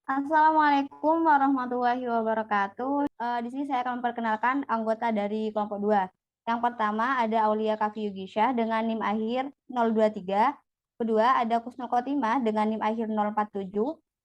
Assalamualaikum warahmatullahi wabarakatuh. Di sini saya akan memperkenalkan anggota dari kelompok 2. Yang pertama ada Aulia Kafi Yugisha dengan NIM akhir 023. Kedua ada Kusnul Khotimah dengan NIM akhir 047.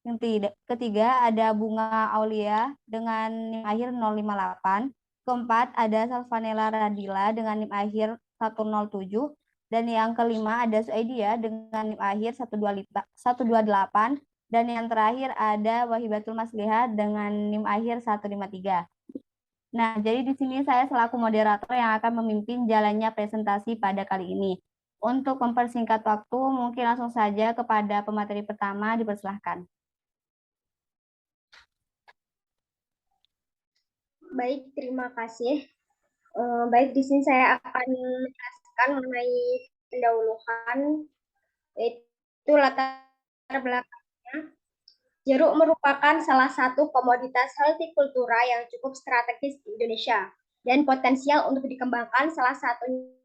Yang ketiga ada Bunga Aulia dengan NIM akhir 058. Keempat ada Salvanella Radila dengan NIM akhir 107. Dan yang kelima ada Suaidia dengan NIM akhir 128. Dan yang terakhir ada Wahibatul Masliha dengan NIM akhir 153. Nah, jadi di sini saya selaku moderator yang akan memimpin jalannya presentasi pada kali ini. Untuk mempersingkat waktu, mungkin langsung saja kepada pemateri pertama, dipersilahkan. Baik, terima kasih. Baik, di sini saya akan menjelaskan mengenai pendahuluan, yaitu latar belakangnya. Jeruk merupakan salah satu komoditas hortikultura yang cukup strategis di Indonesia dan potensial untuk dikembangkan salah satunya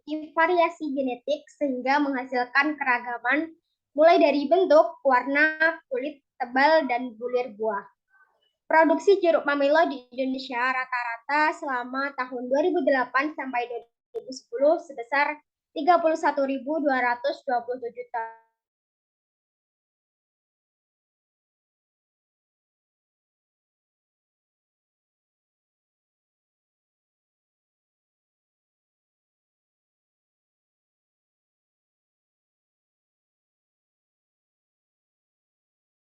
variasi genetik sehingga menghasilkan keragaman mulai dari bentuk, warna, kulit tebal, dan bulir buah. Produksi jeruk pamelo di Indonesia rata-rata selama tahun 2008 sampai 2010 sebesar 31.227 ton.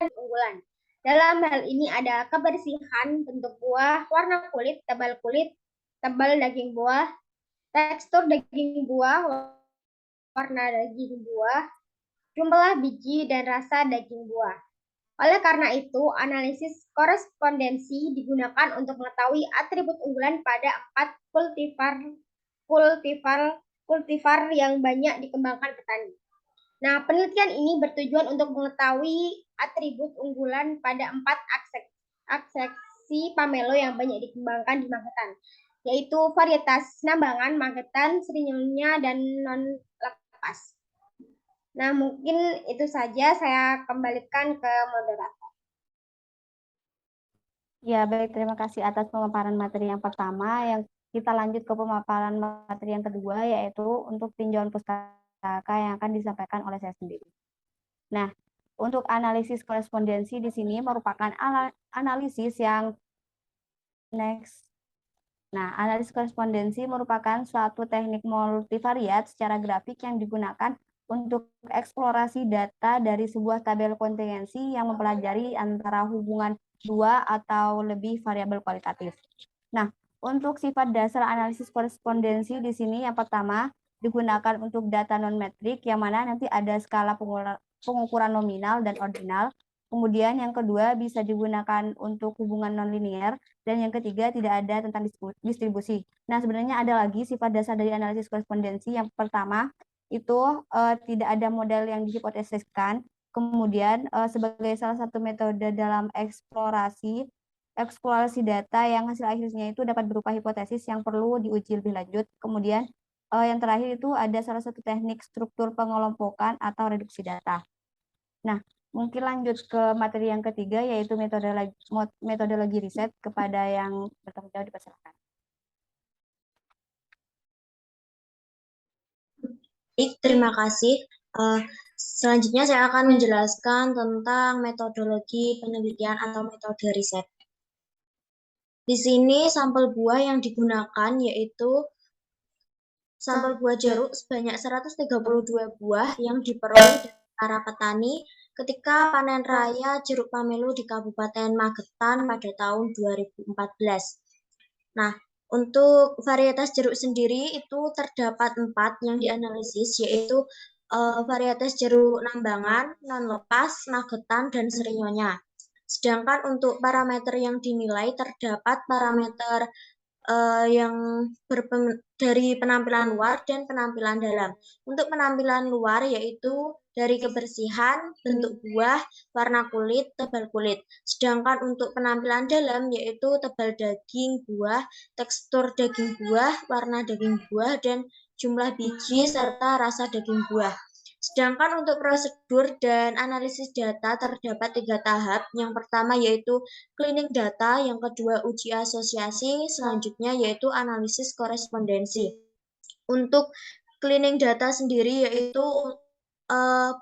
Unggulan. Dalam hal ini ada kebersihan, bentuk buah, warna kulit, tebal daging buah, tekstur daging buah, warna daging buah, jumlah biji dan rasa daging buah. Oleh karena itu, analisis korespondensi digunakan untuk mengetahui atribut unggulan pada 4 kultivar yang banyak dikembangkan petani. Nah, penelitian ini bertujuan untuk mengetahui atribut unggulan pada 4 aksesi pamelo yang banyak dikembangkan di Magetan, yaitu varietas Nambangan, Magetan, Serinyonya, dan non-lepas. Nah, mungkin itu saja, saya kembalikan ke moderator. Ya, baik. Terima kasih atas pemaparan materi yang pertama. Yang kita lanjut ke pemaparan materi yang kedua, yaitu untuk tinjauan pustaka yang akan disampaikan oleh saya sendiri. Nah, untuk analisis korespondensi di sini merupakan analisis yang next. Nah, analisis korespondensi merupakan suatu teknik multivariat secara grafik yang digunakan untuk eksplorasi data dari sebuah tabel kontingensi yang mempelajari antara hubungan dua atau lebih variabel kualitatif. Nah, untuk sifat dasar analisis korespondensi di sini yang pertama digunakan untuk data non-metrik yang mana nanti ada skala pengukuran nominal dan ordinal. Kemudian yang kedua bisa digunakan untuk hubungan nonlinear dan yang ketiga tidak ada tentang distribusi. Nah, sebenarnya ada lagi sifat dasar dari analisis korespondensi. Yang pertama itu tidak ada model yang dihipotesiskan. Kemudian sebagai salah satu metode dalam eksplorasi data yang hasil akhirnya itu dapat berupa hipotesis yang perlu diuji lebih lanjut. Kemudian yang terakhir itu ada salah satu teknik struktur pengelompokan atau reduksi data. Nah, mungkin lanjut ke materi yang ketiga, yaitu metodologi riset. Kepada yang bertanggung jawab, dipersilakan. Baik, terima kasih. Selanjutnya saya akan menjelaskan tentang metodologi penelitian atau metode riset. Di sini sampel buah yang digunakan yaitu sampel buah jeruk sebanyak 132 buah yang diperoleh dari para petani ketika panen raya jeruk pamelo di Kabupaten Magetan pada tahun 2014. Nah, untuk varietas jeruk sendiri itu terdapat 4 yang dianalisis, yaitu varietas jeruk Nambangan, non-lepas, Magetan, dan Serinyonya. Sedangkan untuk parameter yang dinilai terdapat parameter yang dari penampilan luar dan penampilan dalam. Untuk penampilan luar yaitu dari kebersihan, bentuk buah, warna kulit, tebal kulit. Sedangkan untuk penampilan dalam yaitu tebal daging buah, tekstur daging buah, warna daging buah, dan jumlah biji serta rasa daging buah. Sedangkan untuk prosedur dan analisis data terdapat 3 tahap. Yang pertama yaitu cleaning data, yang kedua uji asosiasi, selanjutnya yaitu analisis korespondensi. Untuk cleaning data sendiri yaitu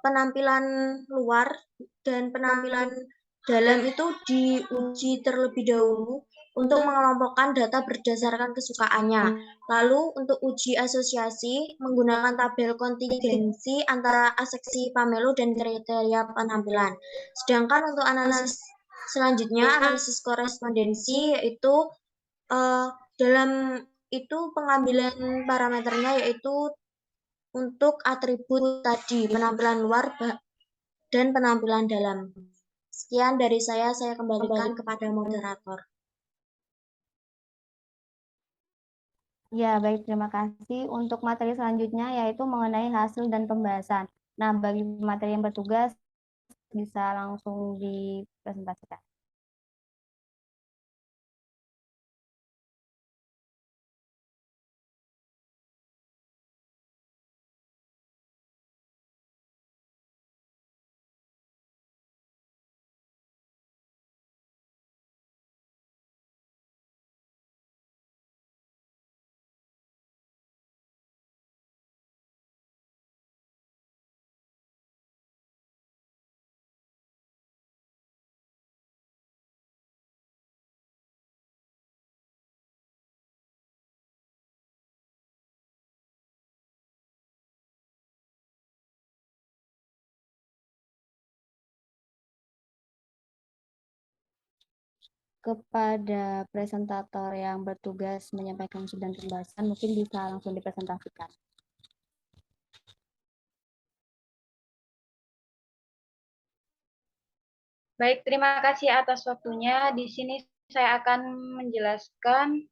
penampilan luar dan penampilan dalam itu diuji terlebih dahulu untuk mengelompokkan data berdasarkan kesukaannya. Lalu untuk uji asosiasi menggunakan tabel kontingensi antara aseksi pamelo dan kriteria penampilan. Sedangkan untuk analisis selanjutnya, analisis korespondensi yaitu dalam itu pengambilan parameternya yaitu untuk atribut tadi, penampilan luar dan penampilan dalam. Sekian dari saya kembalikan kepada moderator. Ya, baik, terima kasih. Untuk materi selanjutnya yaitu mengenai hasil dan pembahasan. Nah, bagi materi yang bertugas bisa langsung dipresentasikan. Kepada presentator yang bertugas menyampaikan hasil dan pembahasan, mungkin bisa langsung dipresentasikan. Baik, terima kasih atas waktunya. Di sini saya akan menjelaskan.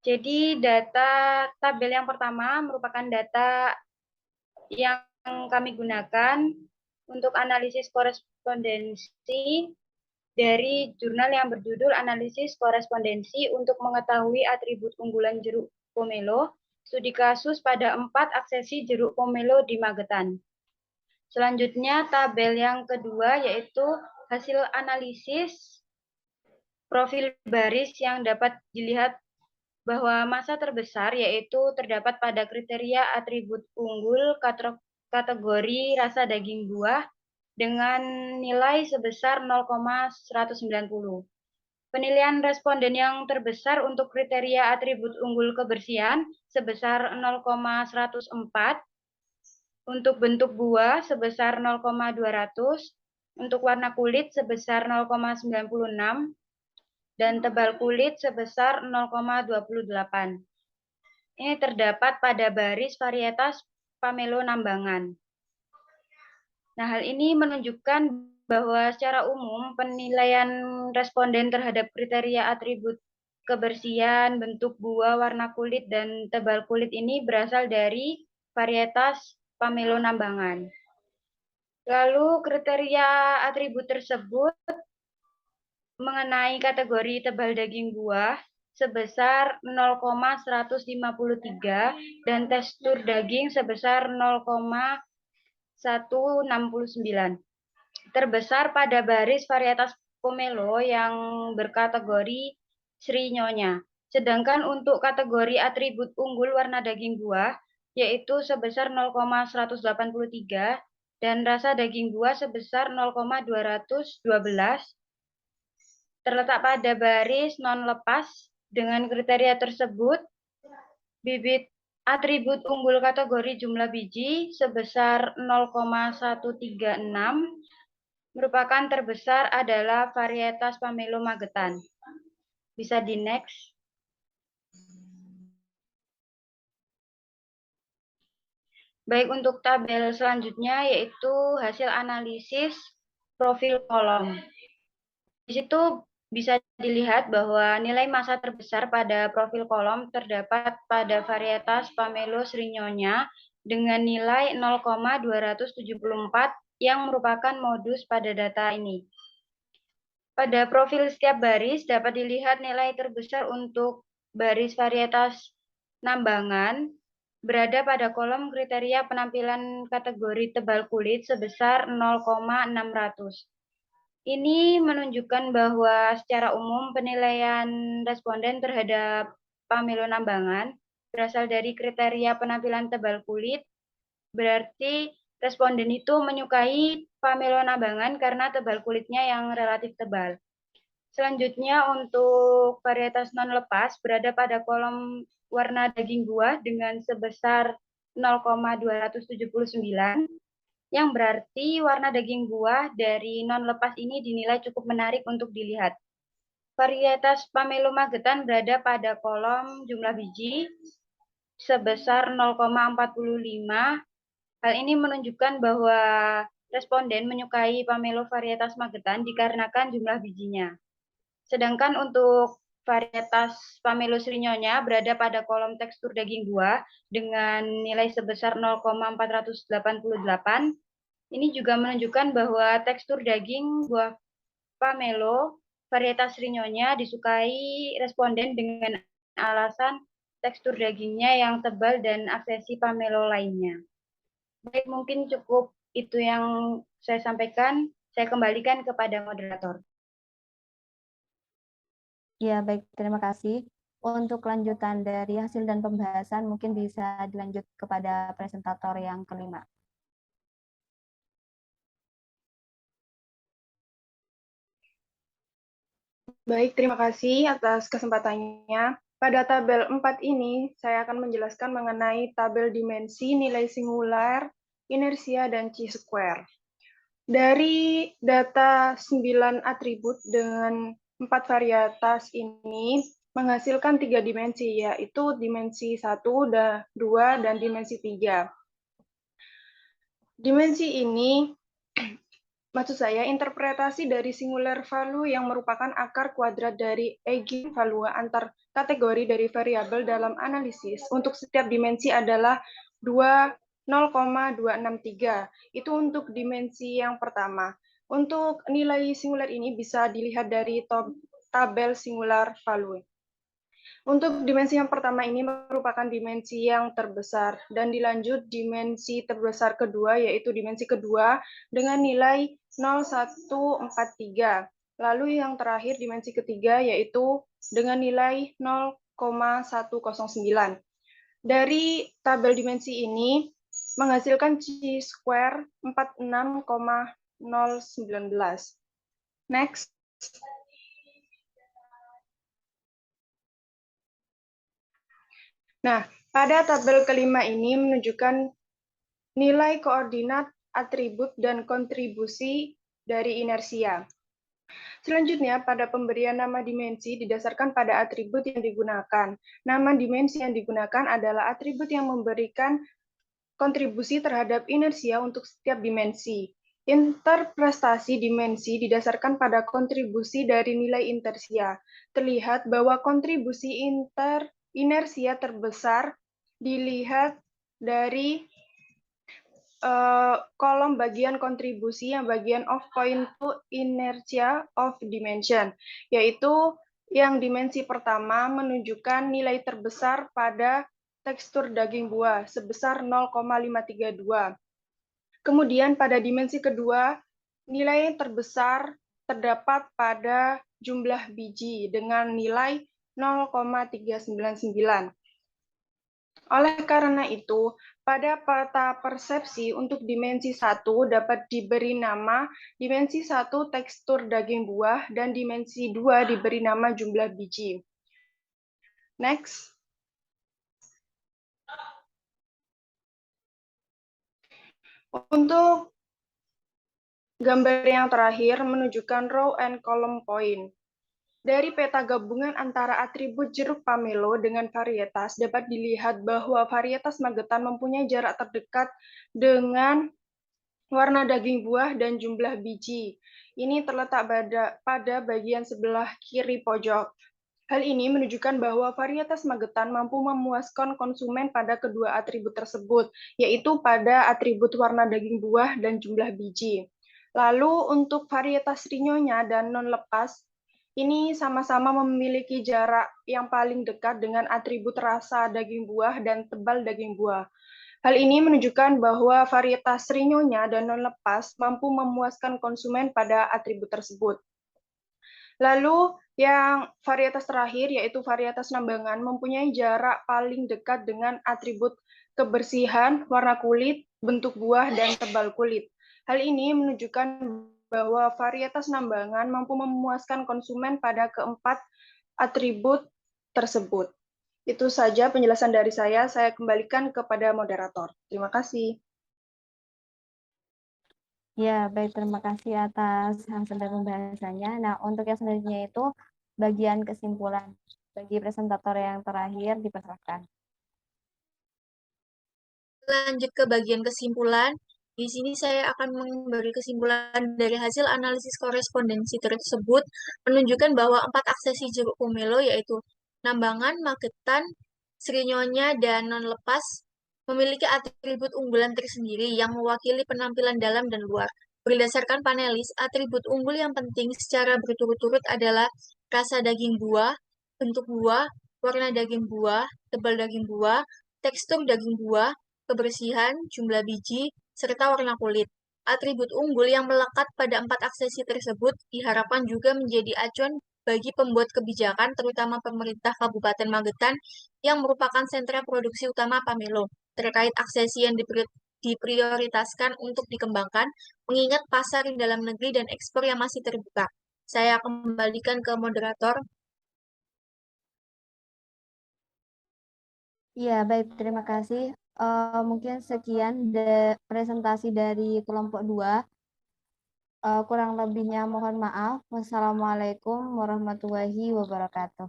Jadi data tabel yang pertama merupakan data yang kami gunakan untuk analisis korespondensi dari jurnal yang berjudul Analisis Korespondensi untuk mengetahui atribut unggulan jeruk pomelo, studi kasus pada 4 aksesi jeruk pomelo di Magetan. Selanjutnya tabel yang kedua yaitu hasil analisis profil baris yang dapat dilihat bahwa massa terbesar yaitu terdapat pada kriteria atribut unggul kategori rasa daging buah dengan nilai sebesar 0,190. Penilaian responden yang terbesar untuk kriteria atribut unggul kebersihan sebesar 0,104, untuk bentuk buah sebesar 0,200, untuk warna kulit sebesar 0,96, dan tebal kulit sebesar 0,28. Ini terdapat pada baris varietas Pamelo Nambangan. Nah, hal ini menunjukkan bahwa secara umum penilaian responden terhadap kriteria atribut kebersihan, bentuk buah, warna kulit, dan tebal kulit ini berasal dari varietas Pamelo Nambangan. Lalu kriteria atribut tersebut mengenai kategori tebal daging buah sebesar 0,153 dan tekstur daging sebesar 0,169. Terbesar pada baris varietas pomelo yang berkategori Sri Nyonya. Sedangkan untuk kategori atribut unggul warna daging buah yaitu sebesar 0,183 dan rasa daging buah sebesar 0,212 terletak pada baris non lepas. Dengan kriteria tersebut, bibit atribut unggul kategori jumlah biji sebesar 0,136 merupakan terbesar adalah varietas Pamelo Magetan. Bisa di next. Baik, untuk tabel selanjutnya yaitu hasil analisis profil kolom. Di situ bisa dilihat bahwa nilai massa terbesar pada profil kolom terdapat pada varietas Pamelo srinyonya dengan nilai 0,274 yang merupakan modus pada data ini. Pada profil setiap baris dapat dilihat nilai terbesar untuk baris varietas Nambangan berada pada kolom kriteria penampilan kategori tebal kulit sebesar 0,600. Ini menunjukkan bahwa secara umum penilaian responden terhadap Pamelo Nambangan berasal dari kriteria penampilan tebal kulit, berarti responden itu menyukai Pamelo Nambangan karena tebal kulitnya yang relatif tebal. Selanjutnya untuk varietas non lepas berada pada kolom warna daging buah dengan sebesar 0,279 yang berarti warna daging buah dari non lepas ini dinilai cukup menarik untuk dilihat. Varietas Pamelo Magetan berada pada kolom jumlah biji sebesar 0,45. Hal ini menunjukkan bahwa responden menyukai Pamelo varietas Magetan dikarenakan jumlah bijinya. Sedangkan untuk varietas Pamelo srinyonya berada pada kolom tekstur daging buah dengan nilai sebesar 0,488. Ini juga menunjukkan bahwa tekstur daging buah Pamelo varietas srinyonya disukai responden dengan alasan tekstur dagingnya yang tebal dan aksesi Pamelo lainnya. Baik, mungkin cukup itu yang saya sampaikan. Saya kembalikan kepada moderator. Ya, baik, terima kasih. Untuk lanjutan dari hasil dan pembahasan mungkin bisa dilanjut kepada presentator yang kelima. Baik, terima kasih atas kesempatannya. Pada tabel 4 ini, saya akan menjelaskan mengenai tabel dimensi, nilai singular, inersia, dan chi-square. Dari data 9 atribut dengan 4 varietas ini menghasilkan 3 dimensi, yaitu dimensi 1, 2, dan dimensi 3. Dimensi ini, maksud saya, interpretasi dari singular value yang merupakan akar kuadrat dari eigenvalue antar kategori dari variabel dalam analisis untuk setiap dimensi adalah 0,263. Itu untuk dimensi yang pertama. Untuk nilai singular ini bisa dilihat dari tabel singular value. Untuk dimensi yang pertama ini merupakan dimensi yang terbesar dan dilanjut dimensi terbesar kedua yaitu dimensi kedua dengan nilai 0,143. Lalu yang terakhir dimensi ketiga yaitu dengan nilai 0,109. Dari tabel dimensi ini menghasilkan chi-square 46,019. Next. Nah, pada tabel kelima ini menunjukkan nilai koordinat, atribut, dan kontribusi dari inersia. Selanjutnya, pada pemberian nama dimensi didasarkan pada atribut yang digunakan. Nama dimensi yang digunakan adalah atribut yang memberikan kontribusi terhadap inersia untuk setiap dimensi. Interpretasi dimensi didasarkan pada kontribusi dari nilai inersia. Terlihat bahwa kontribusi inersia terbesar dilihat dari kolom bagian kontribusi yang bagian of point to inertia of dimension, yaitu yang dimensi pertama menunjukkan nilai terbesar pada tekstur daging buah sebesar 0,532. Kemudian pada dimensi kedua, nilai terbesar terdapat pada jumlah biji dengan nilai 0,399. Oleh karena itu, pada peta persepsi untuk dimensi 1 dapat diberi nama dimensi 1 tekstur daging buah dan dimensi 2 diberi nama jumlah biji. Next. Untuk gambar yang terakhir menunjukkan row and column point. Dari peta gabungan antara atribut jeruk Pamelo dengan varietas, dapat dilihat bahwa varietas Magetan mempunyai jarak terdekat dengan warna daging buah, dan jumlah biji. Ini terletak pada bagian sebelah kiri pojok. Hal ini menunjukkan bahwa varietas Magetan mampu memuaskan konsumen pada kedua atribut tersebut, yaitu pada atribut warna daging buah dan jumlah biji. Lalu untuk varietas Rinyonya dan non lepas, ini sama-sama memiliki jarak yang paling dekat dengan atribut rasa daging buah dan tebal daging buah. Hal ini menunjukkan bahwa varietas Rinyonya dan non lepas mampu memuaskan konsumen pada atribut tersebut. Lalu yang varietas terakhir yaitu varietas Nambangan mempunyai jarak paling dekat dengan atribut kebersihan, warna kulit, bentuk buah, dan tebal kulit. Hal ini menunjukkan bahwa varietas Nambangan mampu memuaskan konsumen pada keempat atribut tersebut. Itu saja penjelasan dari saya kembalikan kepada moderator. Terima kasih. Ya, baik, terima kasih atas hasil dari pembahasannya. Nah, untuk yang selanjutnya itu bagian kesimpulan. Bagi presentator yang terakhir, dipersilakan. Lanjut ke bagian kesimpulan. Di sini saya akan memberi kesimpulan dari hasil analisis korespondensi tersebut menunjukkan bahwa 4 aksesi jeruk pomelo yaitu Nambangan, Magetan, Srinyonya, dan non lepas memiliki atribut unggulan tersendiri yang mewakili penampilan dalam dan luar. Berdasarkan panelis, atribut unggul yang penting secara berturut-turut adalah rasa daging buah, bentuk buah, warna daging buah, tebal daging buah, tekstur daging buah, kebersihan, jumlah biji, serta warna kulit. Atribut unggul yang melekat pada 4 aksesi tersebut diharapkan juga menjadi acuan bagi pembuat kebijakan, terutama pemerintah Kabupaten Magetan, yang merupakan sentra produksi utama pamelo, terkait aksesi yang diprioritaskan untuk dikembangkan, mengingat pasar dalam negeri dan ekspor yang masih terbuka. Saya kembalikan ke moderator. Ya, baik, terima kasih. Mungkin sekian presentasi dari kelompok 2. Kurang lebihnya mohon maaf. Wassalamualaikum warahmatullahi wabarakatuh.